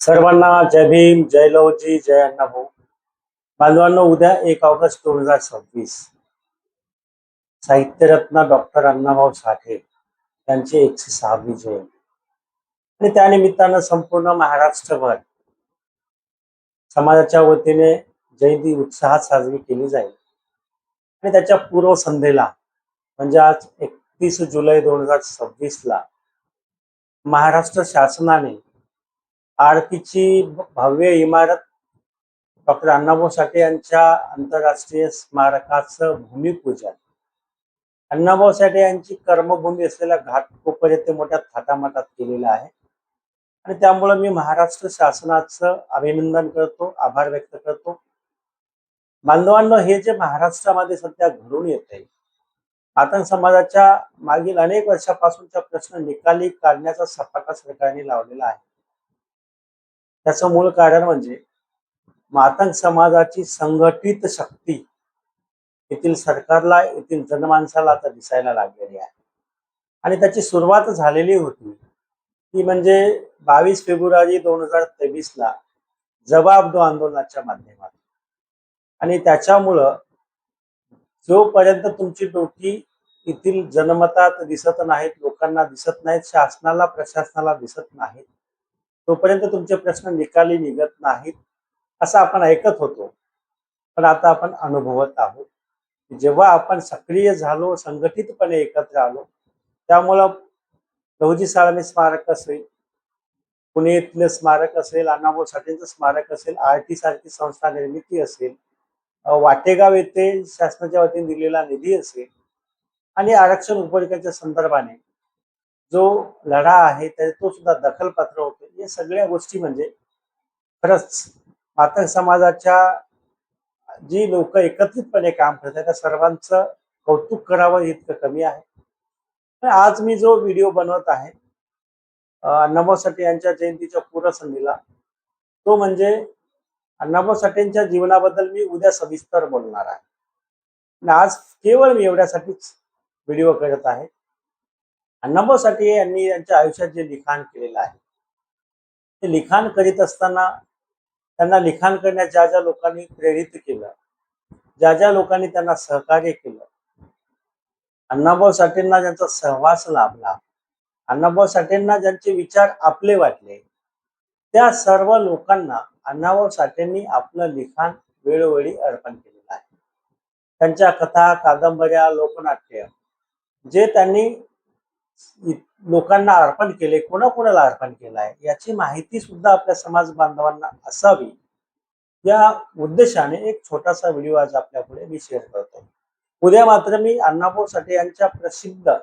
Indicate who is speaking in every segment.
Speaker 1: सर्वांना जय भीम, जय लवजी, जय अण्णाभाऊ. बांधवांनो, उद्या 1 ऑगस्ट 2026 साहित्यरत्न डॉक्टर अण्णाभाऊ साठे यांची 106वी जयंती. आणि त्यानिमित्तानं संपूर्ण महाराष्ट्रभर समाजाच्या वतीने जयंती उत्साहात साजरी केली जाईल. आणि त्याच्या पूर्वसंध्येला म्हणजे आज 31 जुलै 2026ला महाराष्ट्र शासनाने आरतीची भव्य इमारत डॉक्टर अण्णाभाऊ साठे यांच्या आंतरराष्ट्रीय स्मारकाचं भूमिपूजन, अण्णाभाऊ साठे यांची कर्मभूमी असलेल्या घाटकोपर येथे मोठ्या थाटामाटात केलेलं आहे. आणि त्यामुळे मी महाराष्ट्र शासनाचं अभिनंदन करतो, आभार व्यक्त करतो. बांधवांनो, हे जे महाराष्ट्रामध्ये सध्या घडून येत आहे, मातंग समाजाच्या मागील अनेक वर्षापासूनचा प्रश्न निकाली काढण्याचा सपाटा सरकारने लावलेला आहे. त्याचं मूळ कारण म्हणजे मातंग समाजाची संघटित शक्ती येथील सरकारला, येथील जनमानसाला आता दिसायला लागलेली आहे. आणि त्याची सुरुवात झालेली होती ती म्हणजे 22 फेब्रुवारी 2023ला जवाब दो आंदोलनाच्या माध्यमातून. आणि त्याच्यामुळं जोपर्यंत तुमची डोकी येथील जनमतात दिसत नाहीत, लोकांना दिसत नाहीत, शासनाला प्रशासनाला दिसत नाहीत, तोपर्यंत तुमचे प्रश्न निकाली निघत नाहीत असं आपण ऐकत होतो. पण आता आपण अनुभवत आहोत. जेव्हा आपण सक्रिय झालो, संघटितपणे एकत्र आलो, त्यामुळं लहुजी साळवे स्मारक असेल, पुणे येथील स्मारक असेल, अण्णाभाऊ साठेंचं स्मारक असेल, आरटी सारखी संस्था निर्मिती असेल, वाटेगाव येथे शासनाच्या वतीने दिलेला निधी असेल, आणि आरक्षण उपरिकाच्या संदर्भाने जो लढा आहे तो सुद्धा दखलपात्र होतो. या सगळ्या गोष्टी म्हणजे खरंच मातंग समाजाच्या जी लोक एकत्रितपणे काम करतात त्या सर्वांचं कौतुक करावं इतकं कमी आहे. पण आज मी जो व्हिडिओ बनवत आहे अण्णाभाऊ साठे यांच्या जयंतीच्या पूर्वसंध्येला, तो म्हणजे अण्णाभाऊ साठेंच्या जीवनाबद्दल मी उद्या सविस्तर बोलणार आहे. आणि आज केवळ मी एवढ्यासाठीच व्हिडिओ करत आहे. अण्णाभाऊ साठे यांनी यांच्या आयुष्यात जे लिखाण केलेलं आहे, ते लिखाण करीत असताना त्यांना लिखाण करण्यास ज्या ज्या लोकांनी प्रेरित केलं, ज्या ज्या लोकांनी त्यांना सहकार्य केलं, अण्णाभाऊ साठेंना ज्यांचा सहवास लाभला, अण्णाभाऊ साठेंना ज्यांचे विचार आपले वाटले, त्या सर्व लोकांना अण्णाभाऊ साठेंनी आपलं लिखाण वेळोवेळी अर्पण केलेलं आहे. त्यांच्या कथा, कादंबऱ्या, लोकनाट्य जे त्यांनी लोकांना अर्पण केले, कोणाकोणाला अर्पण केलं आहे याची माहिती सुद्धा आपल्या समाज बांधवांना असावी, या उद्देशाने एक छोटासा व्हिडिओ आज आपल्यापुढे मी शेअर करतो. उद्या मात्र मी अण्णाभाऊ साठे यांच्या प्रसिद्ध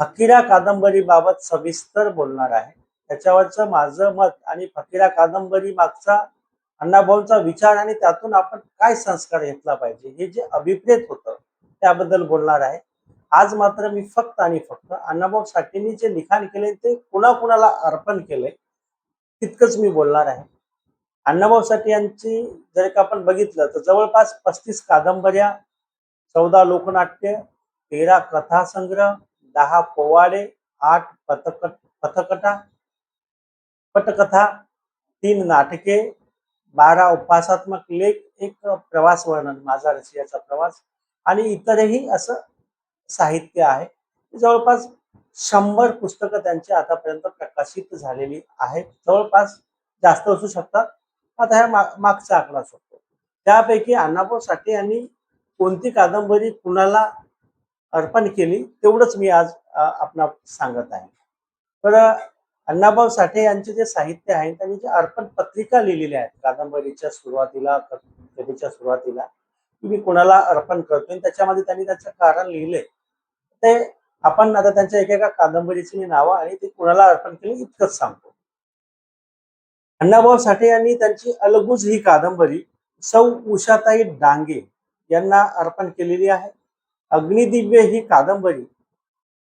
Speaker 1: फकीरा कादंबरी बाबत सविस्तर बोलणार आहे. त्याच्यावरचं माझं मत आणि फकीरा कादंबरी मागचा अण्णाभाऊंचा विचार आणि त्यातून आपण काय संस्कार घेतला पाहिजे हे जे अभिप्रेत होतं त्याबद्दल बोलणार आहे. आज मात्र मी फक्त आणि फक्त अण्णाभाऊ साठेंनी जे लिखाण केले ते कुणाकुणाला अर्पण केलंय तितकंच मी बोलणार आहे. अण्णाभाऊ साठे यांची जर का आपण बघितलं तर जवळपास 35 कादंबऱ्या, 14 लोकनाट्य, 13 कथासंग्रह, 10 पोवाडे, 8 पथकथा, पटकथा, 3 नाटके, 12 उपहासात्मक लेख, एक प्रवास वर्णन माझा रशियाचा प्रवास, आणि इतरही असं साहित्य आहे. जवळपास 100 पुस्तकं त्यांची आतापर्यंत प्रकाशित झालेली आहेत. जवळपास जास्त असू शकतात, आता ह्या मागचा आकडा असतो. त्यापैकी अण्णाभाऊ साठे यांनी कोणती कादंबरी कुणाला अर्पण केली तेवढंच मी आज आपणा सांगत आहे. तर अण्णाभाऊ साठे यांचे जे साहित्य आहे त्यांनी जे अर्पण पत्रिका लिहिलेल्या आहेत कादंबरीच्या सुरुवातीला, कथेच्या सुरुवातीला, की मी कुणाला अर्पण करतोय, त्याच्यामध्ये त्यांनी त्याचं कारण लिहिले. ते आपण आता त्यांच्या एकेका कादंबरीची मी नावं आणि ते कुणाला अर्पण केले इतकंच सांगतो. अण्णाभाऊ साठे यांनी त्यांची अलगूज ही कादंबरी सौ उषाताई डांगे यांना अर्पण केलेली आहे. अग्निदिव्य ही कादंबरी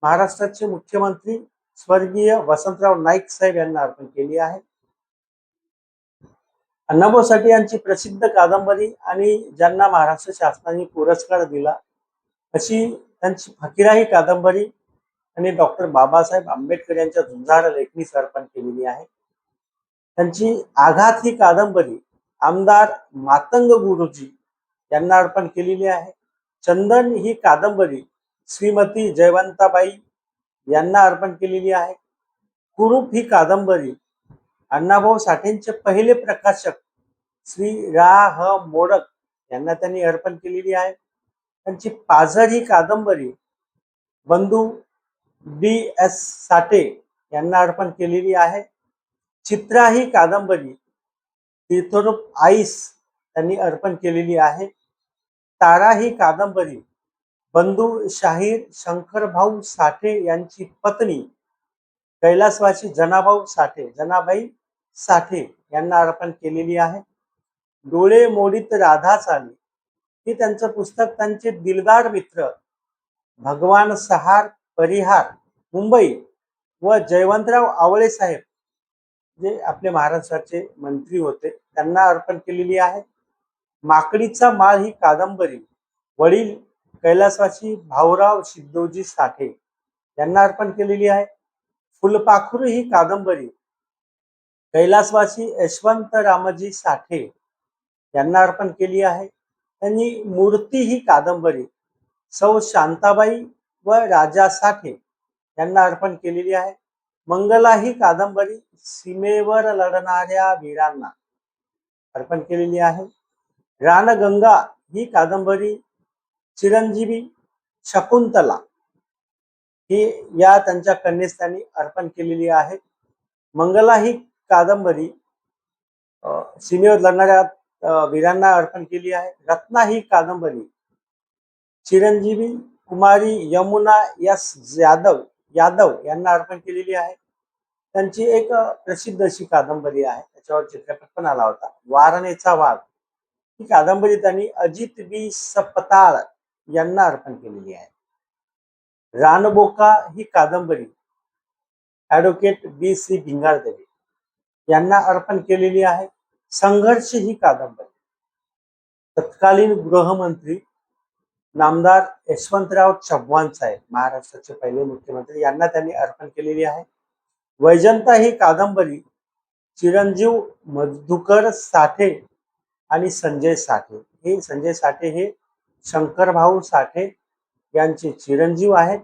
Speaker 1: महाराष्ट्राचे मुख्यमंत्री स्वर्गीय वसंतराव नाईक साहेब यांना अर्पण केली आहे. अण्णाभाऊ साठे यांची प्रसिद्ध कादंबरी आणि ज्यांना महाराष्ट्र शासनाने पुरस्कार दिला अशी त्यांची फकीरा ही कादंबरी आणि डॉक्टर बाबासाहेब आंबेडकर यांच्या झुंजार लेखणीस अर्पण केलेली आहे. त्यांची आघात ही कादंबरी आमदार मातंग गुरुजी यांना अर्पण केलेली आहे. चंदन ही कादंबरी श्रीमती जयवंताबाई यांना अर्पण केलेली आहे. कुरूप ही कादंबरी अण्णाभाऊ साठेंचे पहिले प्रकाशक श्री रा ह मोडक यांना त्यांनी अर्पण केलेली आहे. त्यांची पाझर ही कादंबरी बंधू डी एस साठे यांना अर्पण केलेली आहे. चित्रा ही कादंबरी तीर्थरूप आईस त्यांनी अर्पण केलेली आहे. तारा ही कादंबरी बंधू शाहीर शंकरभाऊ साठे यांची पत्नी कैलासवासी जनाभाऊ साठे जनाबाई साठे यांना अर्पण केलेली आहे. डोळे मोडीत राधा चाली ही त्यांचं पुस्तक त्यांचे दिलदार मित्र भगवान सहार परिहार मुंबई व जयवंतराव आवळे साहेब जे आपले महाराष्ट्राचे मंत्री होते त्यांना अर्पण केलेली आहे. माकडीचा माळ ही कादंबरी वडील कैलासवासी भाऊराव सिद्धोजी साठे यांना अर्पण केलेली आहे. फुलपाखरू ही कादंबरी कैलासवासी यशवंत रामजी साठे यांना अर्पण केली आहे. त्यांनी मूर्ती ही कादंबरी सौ शांताबाई व राजा साठे यांना अर्पण केलेली आहे. मंगला ही कादंबरी सीमेवर लढणाऱ्या वीरांना अर्पण केलेली आहे. रानगंगा ही कादंबरी चिरंजीवी शकुंतला ही या त्यांच्या कन्येस त्यांनी अर्पण केलेली आहे. मंगला ही कादंबरी सीमेवर लढणाऱ्या वीरांना अर्पण केली आहे. रत्ना ही कादंबरी चिरंजीवी कुमारी यमुना एस यादव यांना अर्पण केलेली आहे. त्यांची एक प्रसिद्ध अशी कादंबरी आहे, त्याच्यावर चित्रपट पण आला होता, वारणेचा वाघ ही कादंबरी त्यांनी अजित बी सपताळ यांना अर्पण केलेली आहे. रानबोका ही कादंबरी ॲडव्होकेट बी सी भिंगारदेवी यांना अर्पण केलेली आहे. संघर्ष ही कादंबरी तत्कालीन गृहमंत्री नामदार यशवंतराव चव्हाण साहेब महाराष्ट्राचे पहिले मुख्यमंत्री यांना त्यांनी अर्पण केलेली आहे. वैजंता ही कादंबरी चिरंजीव मधुकर साठे आणि संजय साठे हे शंकरभाऊ साठे यांचे चिरंजीव आहेत.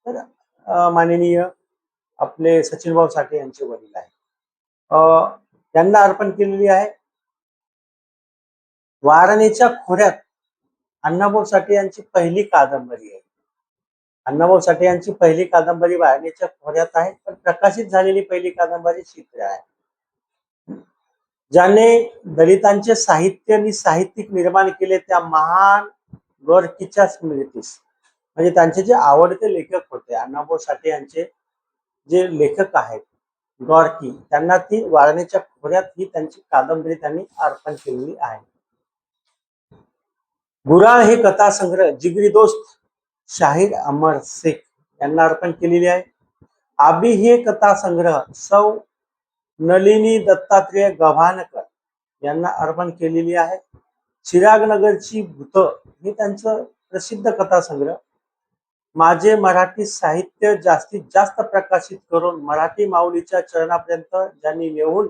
Speaker 1: तर माननीय आपले सचिनभाऊ साठे यांचे वडील आहेत. त्यांना अर्पण केलेली आहे. वारणेच्या खोऱ्यात अण्णाभाऊ साठे यांची पहिली कादंबरी आहे. अण्णाभाऊ साठे यांची पहिली कादंबरी वारणेच्या खोऱ्यात आहे, पण प्रकाशित झालेली पहिली कादंबरी चित्र आहे. ज्याने दलितांचे साहित्य आणि साहित्यिक निर्माण केले त्या महान गोरकीच्या स्मृतीस, म्हणजे त्यांचे जे आवडते लेखक होते अण्णाभाऊ साठे यांचे जे लेखक आहेत गोरकी, त्यांना ती वारणेच्या खोऱ्यात ही त्यांची कादंबरी त्यांनी अर्पण केलेली आहे. गुराळ हे कथासंग्रह जिगरी दोस्त शाहीर अमर शेख यांना अर्पण केलेली आहे. आबी हे कथासंग्रह सौ नलिनी दत्तात्रेय गव्हाणकर यांना अर्पण केलेली आहे. चिरागनगरची भूत हे त्यांचं प्रसिद्ध कथासंग्रह माझे मराठी साहित्य जास्तीत जास्त प्रकाशित करून मराठी माऊलीच्या चरणापर्यंत ज्यांनी नेऊन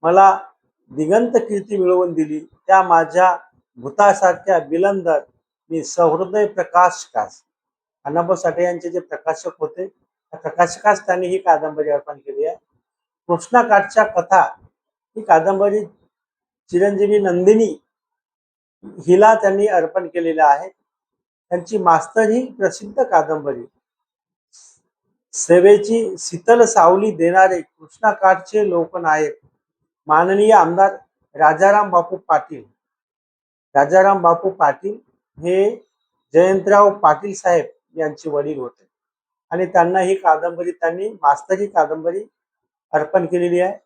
Speaker 1: मला दिगंत कीर्ती मिळवून दिली त्या माझ्या भूतासारख्या बिलंदर मी सहृदय प्रकाशकास, अण्णाभाऊ साठे यांचे जे प्रकाशक होते त्या प्रकाशकास त्यांनी ही कादंबरी अर्पण केली आहे. कृष्णाकाठच्या कथा ही कादंबरी चिरंजीवी नंदिनी हिला त्यांनी अर्पण केलेलं आहे. त्यांची मास्तर ही प्रसिद्ध कादंबरी सेवेची शीतल सावली देणारे कृष्णाकाठचे लोकनायक माननीय आमदार राजाराम बापू पाटील हे जयंतराव पाटील साहेब यांचे वडील होते आणि त्यांना ही कादंबरी त्यांनी मास्तर ही कादंबरी अर्पण केलेली आहे.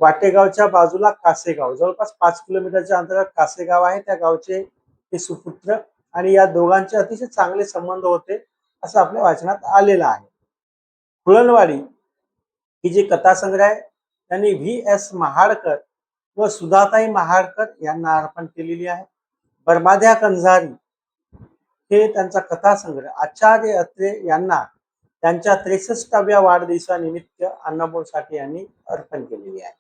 Speaker 1: वाटेगावच्या बाजूला कासेगाव, जवळपास 5 किलोमीटरच्या अंतरावर कासेगाव आहे, त्या गावचे हे सुपुत्र आणि या दोघांचे अतिशय चांगले संबंध होते असं आपल्या वाचनात आलेलं आहे. फुलणवाडी ही जी कथासंग्रह आहे त्यांनी V.S. महाडकर व सुधाताई महाडकर यांना अर्पण केलेली आहे. बरमाद्या कंझारी हे त्यांचा कथासंग्रह आचार्य अत्रे यांना त्यांच्या 63व्या वाढदिवसानिमित्त अण्णाभाऊ साठे यांनी अर्पण केलेली आहे.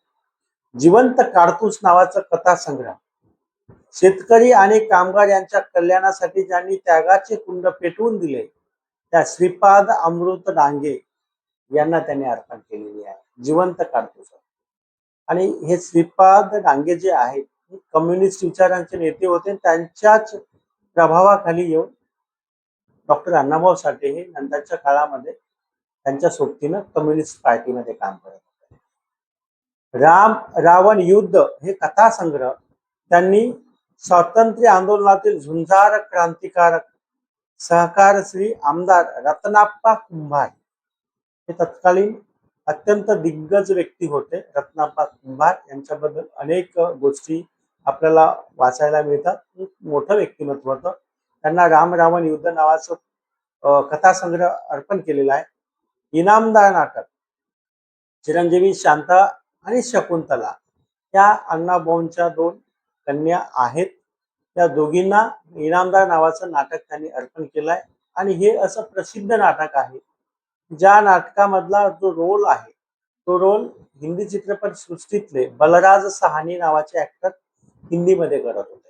Speaker 1: जिवंत कारतूस नावाचा कथासंग्रह, शेतकरी आणि कामगार यांच्या कल्याणासाठी ज्यांनी त्यागाचे कुंड पेटवून दिले त्या श्रीपाद अमृत डांगे यांना त्यांनी अर्पण केलेली आहे जिवंत कारतूस. आणि हे श्रीपाद डांगे जे आहेत हे कम्युनिस्ट विचारांचे नेते होते. त्यांच्याच प्रभावाखाली येऊन डॉक्टर अण्णाभाऊ साठे हे नंतरच्या काळामध्ये त्यांच्या सोबतीनं कम्युनिस्ट पार्टीमध्ये काम करत होते. राम रावण युद्ध हे कथासंग्रह त्यांनी स्वातंत्र्य आंदोलनातील झुंजार क्रांतिकारक सहकार श्री आमदार रत्नाप्पा कुंभार हे तत्कालीन अत्यंत दिग्गज व्यक्ती होते. रत्नाप्पा कुंभार यांच्याबद्दल अनेक गोष्टी आपल्याला वाचायला मिळतात. एक मोठं व्यक्तिमत्व होतं. त्यांना राम रावण युद्ध नावाचं कथासंग्रह अर्पण केलेला आहे. इनामदार नाटक, चिरंजीवी शांता आणि शकुंतला या अण्णाभाऊंच्या 2 कन्या आहेत. त्या दोघींना इनामदार नावाचं नाटक त्यांनी अर्पण केलंय. आणि हे असं प्रसिद्ध नाटक आहे ज्या नाटकामधला जो रोल आहे तो रोल हिंदी चित्रपट सृष्टीतले बलराज सहानी नावाचे ऍक्टर हिंदीमध्ये करत होते.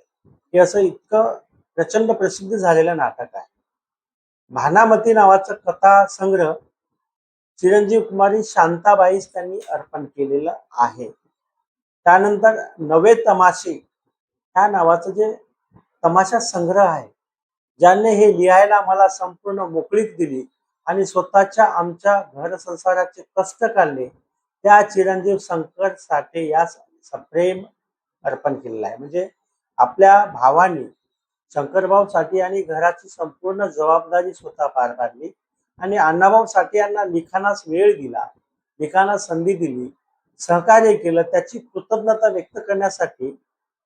Speaker 1: हे असं इतकं प्रचंड प्रसिद्ध झालेलं नाटक आहे. भानामती नावाचा कथासंग्रह चिरंजीव कुमारी शांताबाईस त्यांनी अर्पण केलेलं आहे. त्यानंतर नवे तमाशे ह्या नावाचं जे तमाशा संग्रह आहे, ज्यांनी हे लिहायला मला संपूर्ण मोकळीक दिली आणि स्वतःच्या आमच्या घर संसाराचे कष्ट काढले त्या चिरंजीव शंकर साठे या सप्रेम अर्पण केलेलं आहे. म्हणजे आपल्या भावानी शंकरभाऊ साठे यांनी घराची संपूर्ण जबाबदारी स्वतः पार पाडली आणि अण्णाभाऊ साठे यांना लिखाणास वेळ दिला, लिखाणास संधी दिली, सहकार्य केलं. त्याची कृतज्ञता व्यक्त करण्यासाठी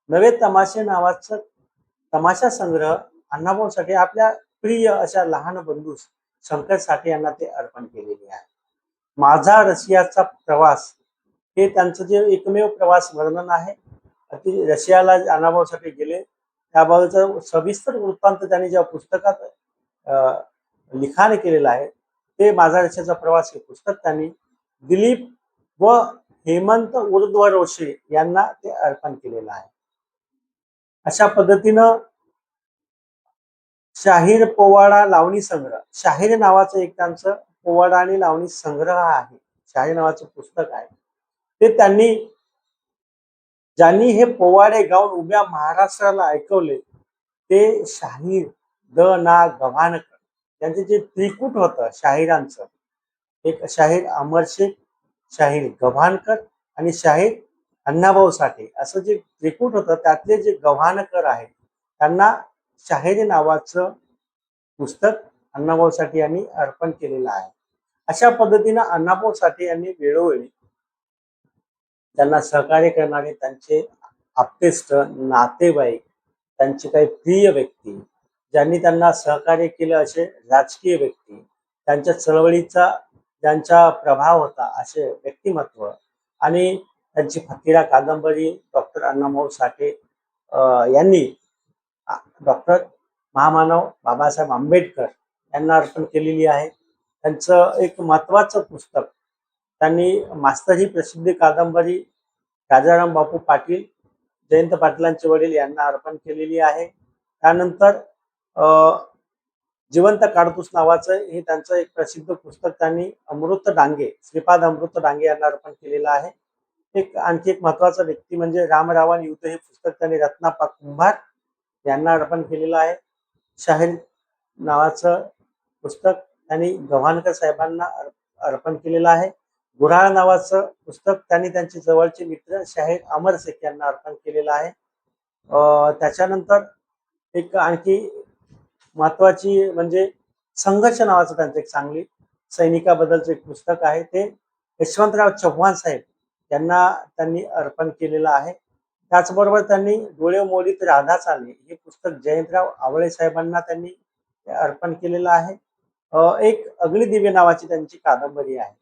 Speaker 1: नवे तमाशे नावाचं तमाशा संग्रह अण्णाभाऊ साठे आपल्या प्रिय अशा लहान बंधूस शंकर साठे यांना ते अर्पण केलेले आहे. माझा रशियाचा प्रवास हे त्यांचं जे एकमेव प्रवास वर्णन आहे. रशियाला अण्णाभाऊ साठे गेले त्याबाबतचा सविस्तर वृत्तांत त्यांनी ज्या पुस्तकात लिखाण केलेलं आहे ते माझा रशियाचा प्रवास हे पुस्तक त्यांनी दिलीप व हेमंत उर्ध्वरोषे यांना ते अर्पण केलेलं आहे. अशा पद्धतीनं शाहीर पोवाडा लावणी संग्रह, शाहीर नावाचं एक त्यांचं पोवाडा आणि लावणी संग्रह आहे, शाहीर नावाचं पुस्तक आहे. ते त्यांनी ज्यांनी हे पोवाडे गाऊन उभ्या महाराष्ट्राला ऐकवले ते शाहीर द ना गव्हाणकर. त्यांचे जे त्रिकूट होतं शाहिरांचं, एक शाहीर अमरशेख, शाहीर गव्हाणकर आणि शाहीर अण्णाभाऊ साठे असं जे त्रिकूट होतं त्यातले जे गव्हाणकर आहेत त्यांना शाहिरी नावाचं पुस्तक अण्णाभाऊ साठे यांनी अर्पण केलेलं आहे. अशा पद्धतीनं अण्णाभाऊ साठे यांनी वेळोवेळी त्यांना सहकार्य करणारे त्यांचे आप्तेष्ट नातेवाईक, त्यांचे काही प्रिय व्यक्ती, ज्यांनी त्यांना सहकार्य केलं असे राजकीय व्यक्ती, त्यांच्या चळवळीचा ज्यांचा प्रभाव होता असे व्यक्तिमत्व आणि त्यांची फकीरा कादंबरी डॉक्टर अण्णाभाऊ साठे यांनी डॉक्टर महामानव बाबासाहेब आंबेडकर यांना अर्पण केलेली आहे. त्यांचं एक महत्वाचं पुस्तक त्यांनी मास्तर ही प्रसिद्ध कादंबरी राजाराम बापू पाटील, जयंत पाटलांचे वडील यांना अर्पण केलेली आहे. त्यानंतर जिवंत कारतूस नावाचं हे त्यांचं एक प्रसिद्ध पुस्तक त्यांनी अमृत डांगे, श्रीपाद अमृत डांगे यांना अर्पण केलेलं आहे. आणखी एक महत्वाचा व्यक्ती म्हणजे राम रावण युद्ध हे पुस्तक त्यांनी रत्नाप्पा कुंभार यांना अर्पण केलेलं आहे. शाहीर नावाचं पुस्तक त्यांनी गव्हाणकर साहेबांना अर्पण केलेलं आहे. गुऱ्हाळ नावाचं पुस्तक त्यांनी त्यांचे जवळचे मित्र शाहीर अमर शेख यांना अर्पण केलेलं आहे. त्याच्यानंतर एक आणखी महत्वाची म्हणजे संघर्ष नावाचं त्यांचं एक चांगली सैनिकाबद्दलचं एक पुस्तक आहे, ते यशवंतराव चव्हाण साहेब यांना त्यांनी अर्पण केलेलं आहे. त्याचबरोबर त्यांनी डोळे मोडीत राधा चाले हे पुस्तक जयंतराव आवळे साहेबांना त्यांनी अर्पण केलेलं आहे. एक अग्नी दिव्य नावाची त्यांची कादंबरी आहे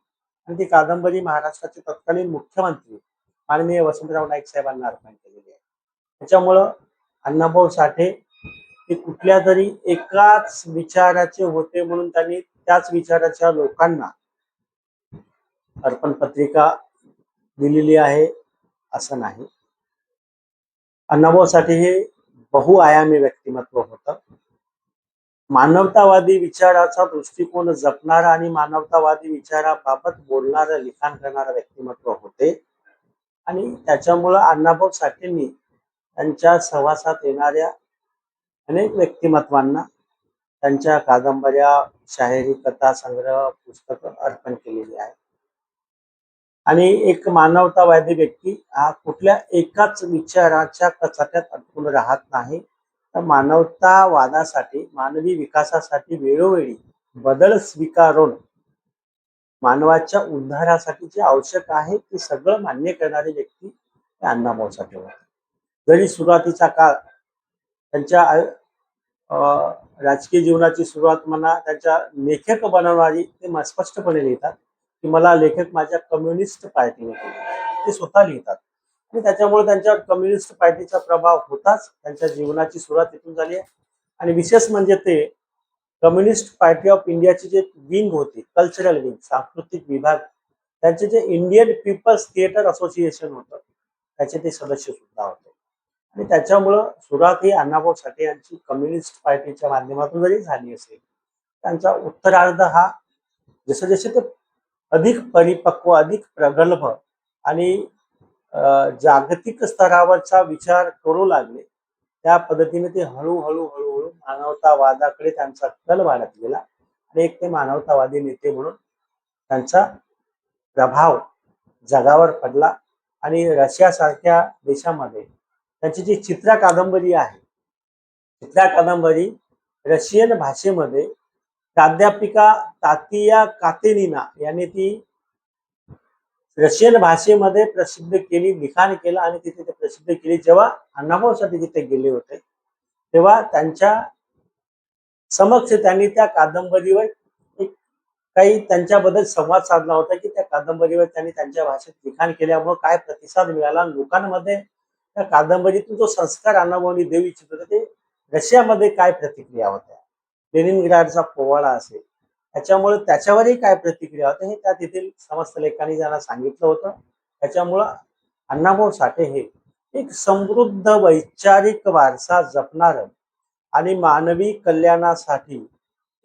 Speaker 1: आणि ती कादंबरी महाराष्ट्राचे तत्कालीन मुख्यमंत्री माननीय वसंतराव नाईक साहेबांना अर्पण केलेली आहे. त्याच्यामुळं अण्णाभाऊ साठे हे कुठल्या तरी एकाच विचाराचे होते म्हणून त्यांनी त्याच विचाराच्या लोकांना अर्पण पत्रिका दिलेली आहे. असं नाही. अण्णाभाऊ साठे हे बहुआयामी व्यक्तिमत्व होतं. मानवतावादी विचाराचा दृष्टिकोन जपणारा आणि मानवतावादी विचाराबाबत बोलणारं लिखाण करणारं व्यक्तिमत्व होते. आणि त्याच्यामुळं अण्णाभाऊ साठेंनी त्यांच्या सहवासात येणाऱ्या अनेक व्यक्तिमत्वांना त्यांच्या कादंबऱ्या, शाहिरी, कथा संग्रह, पुस्तकं अर्पण केलेली आहे. आणि एक मानवतावादी व्यक्ती हा कुठल्या एकाच विचाराच्या कचाट्यात अडकून राहत नाही, तर मानवतावादासाठी, मानवी विकासासाठी वेळोवेळी बदल स्वीकारून मानवाच्या उद्धारासाठी जे आवश्यक आहे ते सगळं मान्य करणारी व्यक्ती हे अण्णाभाऊ साठे होते. जरी सुरुवातीचा काळ त्यांच्या राजकीय जीवनाची सुरुवात म्हणा, त्यांच्या लेखक बनवणारी ते स्पष्टपणे लिहितात की मला लेखक माझ्या कम्युनिस्ट पार्टीने केले, ते स्वतः लिहितात. आणि त्याच्यामुळे त्यांच्यावर कम्युनिस्ट पार्टीचा प्रभाव होताच. त्यांच्या जीवनाची सुरुवात तिथून झाली आहे. आणि विशेष म्हणजे ते कम्युनिस्ट पार्टी ऑफ इंडियाची जे विंग होती, कल्चरल विंग, सांस्कृतिक विभाग, त्यांचे जे इंडियन पीपल्स थिएटर असोसिएशन होतं, त्याचे ते सदस्य सुद्धा होते. आणि त्याच्यामुळं सुरुवात ही अण्णाभाऊ साठे यांची कम्युनिस्ट पार्टीच्या माध्यमातून जरी झाली असेल, त्यांचा उत्तरार्ध हा जसे जसे ते अधिक परिपक्व, अधिक प्रगल्भ आणि जागतिक स्तरावरचा विचार करू लागले, त्या पद्धतीने ते हळूहळू हळूहळू मानवतावादाकडे त्यांचा कल वाढत गेला. आणि एक ते मानवतावादी नेते म्हणून त्यांचा प्रभाव जगावर पडला. आणि रशियासारख्या देशामध्ये त्यांची जी चित्रा कादंबरी आहे, चित्रा कादंबरी रशियन भाषेमध्ये प्राध्यापिका तातिया कातेनिना यांनी ती रशियन भाषेमध्ये प्रसिद्ध केली, लिखाण केलं आणि तिथे ते प्रसिद्ध केली. जेव्हा अण्णाभाऊ साठे तिथे गेले होते, तेव्हा त्यांच्या समक्ष त्यांनी त्या कादंबरीवर एक काही त्यांच्याबद्दल संवाद साधला होता की त्या कादंबरीवर त्यांनी त्यांच्या भाषेत लिखाण केल्यामुळे काय प्रतिसाद मिळाला. लोकांमध्ये त्या कादंबरीतून जो संस्कार अण्णाभाऊंनी देऊ इच्छित होते, ते रशियामध्ये काय प्रतिक्रिया होत्या, लेनिनग्राडचा पोवाडा असेल, त्याच्यामुळे त्याच्यावरही काय प्रतिक्रिया होत्या हे त्या तेथील समस्त लेखांनी त्यांना सांगितलं होतं. त्याच्यामुळं अण्णाभाऊ साठे हे एक समृद्ध वैचारिक वारसा जपणारं आणि मानवी कल्याणासाठी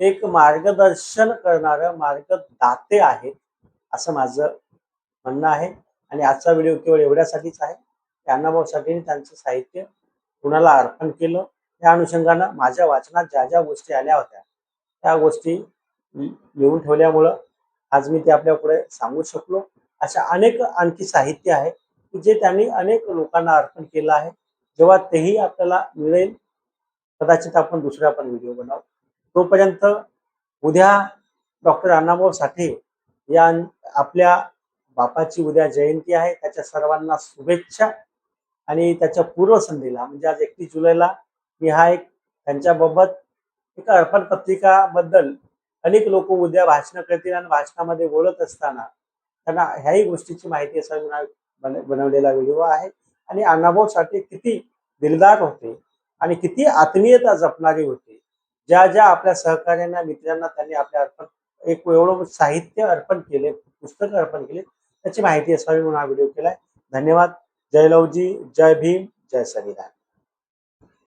Speaker 1: एक मार्गदर्शन करणारं मार्गदाते आहेत, असं माझं म्हणणं आहे. आणि आजचा व्हिडिओ केवळ एवढ्यासाठीच आहे की अण्णाभाऊ साठेंनी त्यांचं साहित्य कुणाला अर्पण केलं, त्या अनुषंगानं माझ्या वाचनात ज्या ज्या गोष्टी आल्या होत्या त्या गोष्टी लिहून ठेवल्यामुळं आज मी ते आपल्या पुढे सांगू शकलो. अशा अनेक आणखी साहित्य आहे की जे त्यांनी अनेक लोकांना अर्पण केलं आहे. जेव्हा तेही आपल्याला मिळेल, कदाचित आपण दुसरा पण व्हिडिओ बनवू. तोपर्यंत उद्या डॉक्टर अण्णाभाऊ साठे या आपल्या बापाची उद्या जयंती आहे. त्याच्या सर्वांना शुभेच्छा. आणि त्याच्या पूर्वसंध्येला म्हणजे आज 31 जुलैला मी हा एक त्यांच्याबाबत एक अर्पण पत्रिकाबद्दल अनेक लोक उद्या भाषण करतील आणि भाषणामध्ये बोलत असताना त्यांना ह्याही गोष्टीची माहिती असावी म्हणून बनवलेला व्हिडिओ आहे. आणि अण्णाभाऊ साठे किती दिलदार होते आणि किती आत्मीयता जपणारे होते. ज्या ज्या आपल्या सहकार्यांना, मित्रांना त्यांनी आपल्या अर्पण एक एवढं साहित्य अर्पण केले, पुस्तक अर्पण केले, त्याची माहिती असावी म्हणून हा व्हिडिओ केलाय. धन्यवाद. जय लवजी, जय भीम, जय संविधान.